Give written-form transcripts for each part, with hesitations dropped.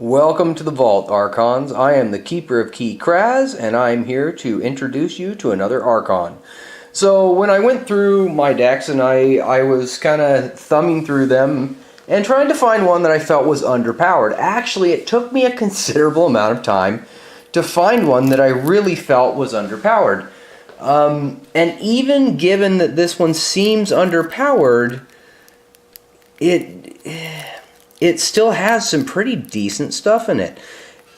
Welcome to the Vault, Archons. I am the Keeper of Key Kraz, and I'm here to introduce you to another Archon. So when I went through my decks and I was kind of thumbing through them and trying to find one that I felt was underpowered. Actually, it took me a considerable amount of time to find one that I really felt was underpowered. And even given that this one seems underpowered, it still has some pretty decent stuff in it.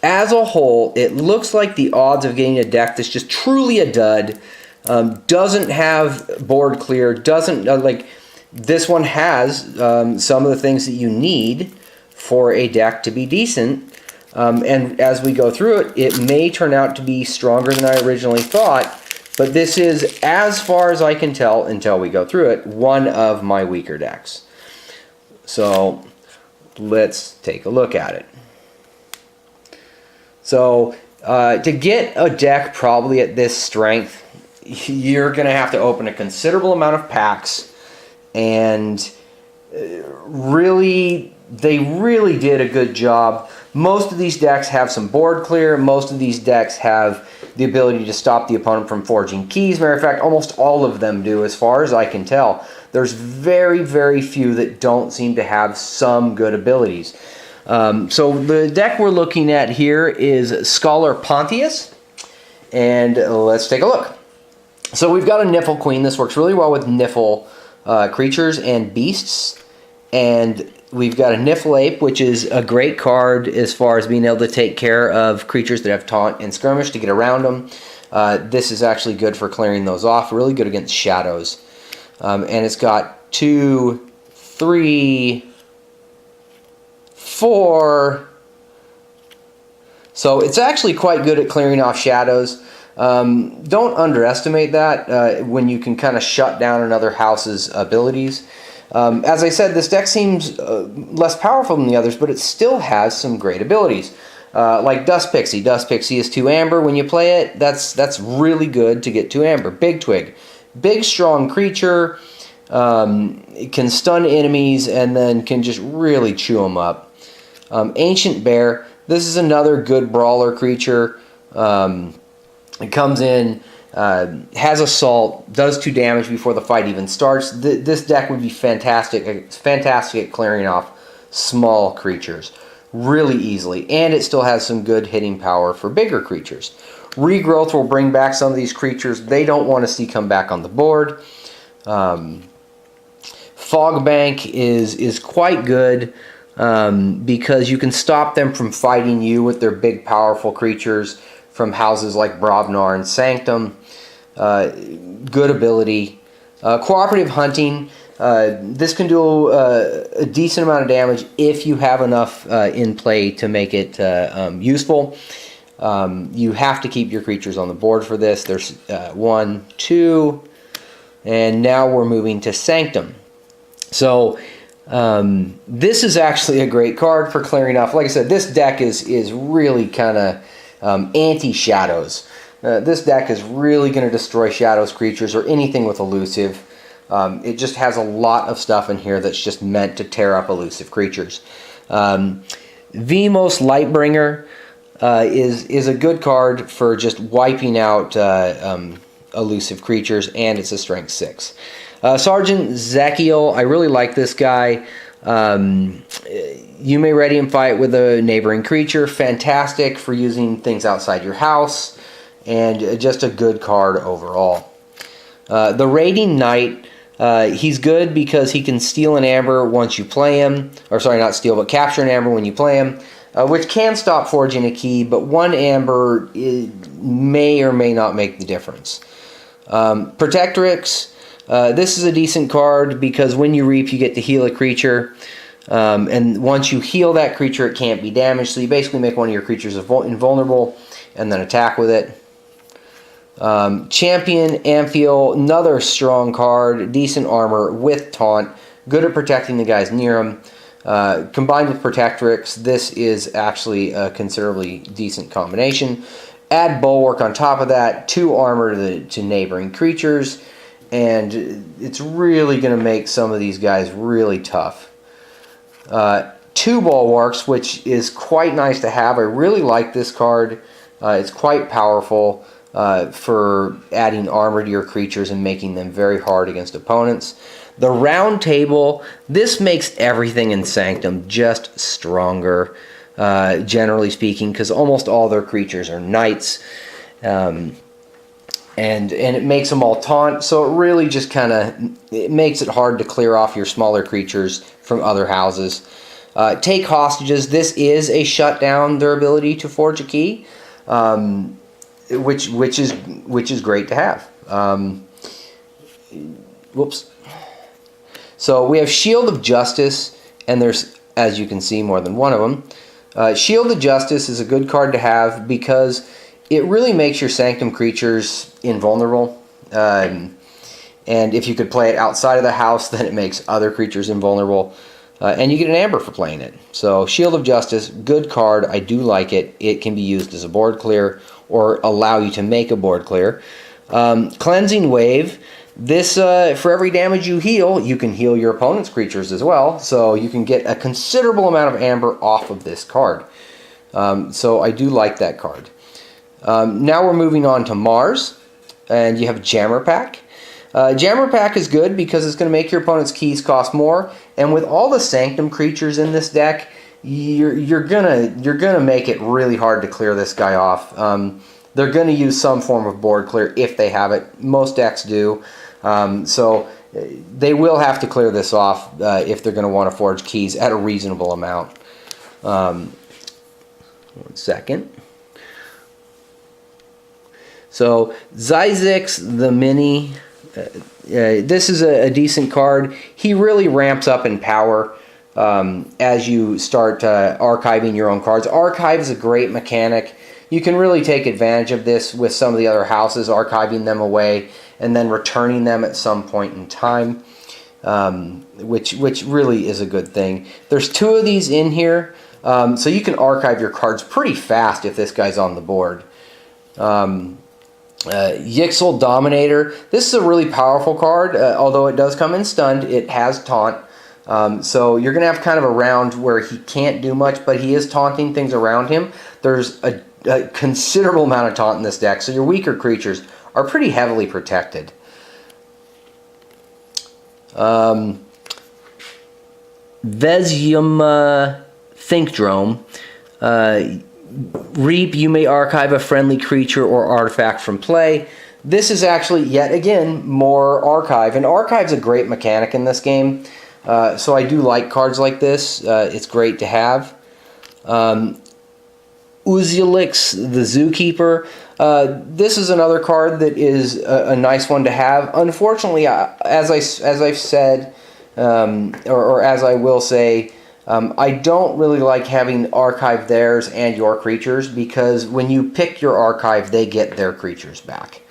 As a whole, it looks like the odds of getting a deck that's just truly a dud, doesn't have board clear, doesn't, this one has some of the things that you need for a deck to be decent. And as we go through it, it may turn out to be stronger than I originally thought, but this is, as far as I can tell until we go through it, one of my weaker decks. So let's take a look at it. So to get a deck probably at this strength, you're going to have to open a considerable amount of packs, and they really did a good job. Most of these decks have some board clear. Most of these decks have the ability to stop the opponent from forging keys. Matter of fact, almost all of them do, as far as I can tell. There's very, very few that don't seem to have some good abilities. So the deck we're looking at here is Scholar Pontius, and let's take a look. So we've got a Niffle Queen. This works really well with Niffle creatures and beasts, and we've got a Niffle Ape, which is a great card as far as being able to take care of creatures that have taunt and skirmish to get around them. This is actually good for clearing those off, really good against shadows. And it's got 2, 3, 4. So it's actually quite good at clearing off shadows. Don't underestimate that when you can kind of shut down another house's abilities. As I said, this deck seems less powerful than the others, but it still has some great abilities. Like Dust Pixie. Dust Pixie is 2 amber. When you play it, that's really good to get 2 amber. Big Twig. Big, strong creature. It can stun enemies and then can just really chew them up. Ancient Bear. This is another good brawler creature. It comes in, has assault, does 2 damage before the fight even starts. This deck would be fantastic. It's fantastic at clearing off small creatures really easily, and it still has some good hitting power for bigger creatures. Regrowth will bring back some of these creatures they don't want to see come back on the board. Fog Bank is quite good because you can stop them from fighting you with their big powerful creatures from houses like Brovnar and Sanctum. Good ability. Cooperative Hunting. This can do a decent amount of damage if you have enough in play to make it useful. You have to keep your creatures on the board for this. There's 1, 2, and now we're moving to Sanctum. So this is actually a great card for clearing off. Like I said, this deck is really kind of anti-shadows. This deck is really going to destroy shadows creatures or anything with elusive. It just has a lot of stuff in here that's just meant to tear up elusive creatures. Vemos Lightbringer is a good card for just wiping out elusive creatures, and it's a strength 6. Sergeant Zekiel, I really like this guy. You may ready and fight with a neighboring creature. Fantastic for using things outside your house, and just a good card overall. The Raiding Knight, he's good because he can steal an amber once you play him. Or sorry, not steal, but capture an amber when you play him, which can stop forging a key, but 1 amber may or may not make the difference. Protectrix, this is a decent card because when you reap, you get to heal a creature. And once you heal that creature, it can't be damaged. So you basically make one of your creatures invulnerable and then attack with it. Champion Amphiel, another strong card, decent armor with taunt, good at protecting the guys near him. Combined with Protectrix, this is actually a considerably decent combination. Add Bulwark on top of that, 2 armor to neighboring creatures, and it's really going to make some of these guys really tough. 2 2 bulwarks, which is quite nice to have. I really like this card. It's quite powerful for adding armor to your creatures and making them very hard against opponents. The round table, this makes everything in Sanctum just stronger, generally speaking, because almost all their creatures are knights. And it makes them all taunt, so it really just kind of it makes it hard to clear off your smaller creatures from other houses. Take hostages. This is a shutdown their ability to forge a key, which is great to have. Whoops. So we have Shield of Justice, and there's, as you can see, more than one of them. Shield of Justice is a good card to have because it really makes your Sanctum creatures invulnerable. And if you could play it outside of the house, then it makes other creatures invulnerable. And you get an amber for playing it. So Shield of Justice, good card. I do like it. It can be used as a board clear or allow you to make a board clear. Cleansing Wave. This, for every damage you heal, you can heal your opponent's creatures as well. So you can get a considerable amount of amber off of this card. So I do like that card. Now we're moving on to Mars, and you have Jammer Pack. Jammer Pack is good because it's going to make your opponent's keys cost more, and with all the Sanctum creatures in this deck, you're gonna make it really hard to clear this guy off. They're going to use some form of board clear if they have it. Most decks do, so they will have to clear this off if they're going to want to forge keys at a reasonable amount. 1 second. So Zizix the Mini, this is a decent card. He really ramps up in power as you start archiving your own cards. Archive is a great mechanic. You can really take advantage of this with some of the other houses, archiving them away and then returning them at some point in time, which really is a good thing. There's 2 of these in here, so you can archive your cards pretty fast if this guy's on the board. Yixel Dominator. This is a really powerful card, although it does come in stunned. It has taunt, so you're going to have kind of a round where he can't do much, but he is taunting things around him. There's a considerable amount of taunt in this deck, so your weaker creatures are pretty heavily protected. Vezium Thinkdrome. Reap, you may archive a friendly creature or artifact from play. This is actually, yet again, more archive. And archive's a great mechanic in this game. So I do like cards like this. It's great to have. Uzulix, the Zookeeper. This is another card that is a nice one to have. Unfortunately, as I've said, or as I will say, I don't really like having archive theirs and your creatures, because when you pick your archive, they get their creatures back.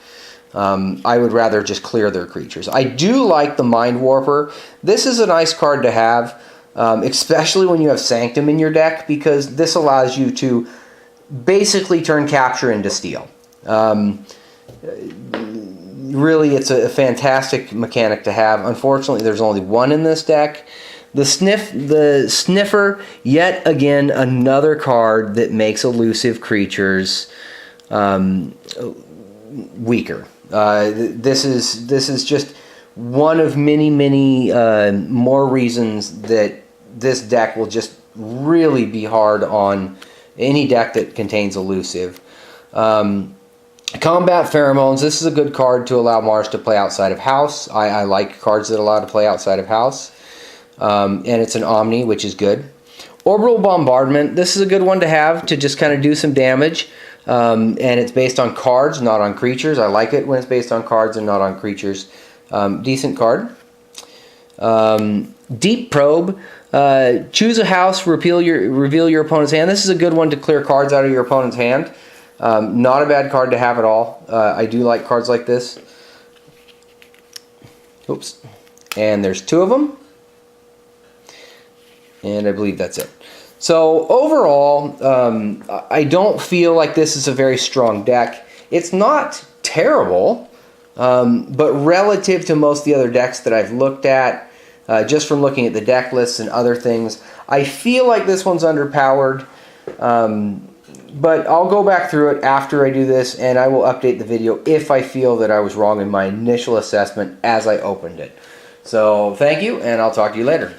I would rather just clear their creatures. I do like the Mind Warper. This is a nice card to have, especially when you have Sanctum in your deck, because this allows you to basically turn Capture into Steal. Really, it's a fantastic mechanic to have. Unfortunately, there's only one in this deck. The Sniffer, yet again, another card that makes elusive creatures weaker. This is just one of many more reasons that this deck will just really be hard on any deck that contains elusive. Combat Pheromones. This is a good card to allow Mars to play outside of house. I like cards that allow to play outside of house. And it's an Omni, which is good. Orbital Bombardment. This is a good one to have to just kind of do some damage. And it's based on cards, not on creatures. I like it when it's based on cards and not on creatures. Decent card. Deep Probe. Choose a house, reveal your opponent's hand. This is a good one to clear cards out of your opponent's hand. Not a bad card to have at all. I do like cards like this. Oops. And there's 2 of them. And I believe that's it. So overall, I don't feel like this is a very strong deck. It's not terrible, but relative to most of the other decks that I've looked at, just from looking at the deck lists and other things, I feel like this one's underpowered, but I'll go back through it after I do this, and I will update the video if I feel that I was wrong in my initial assessment as I opened it. So thank you, and I'll talk to you later.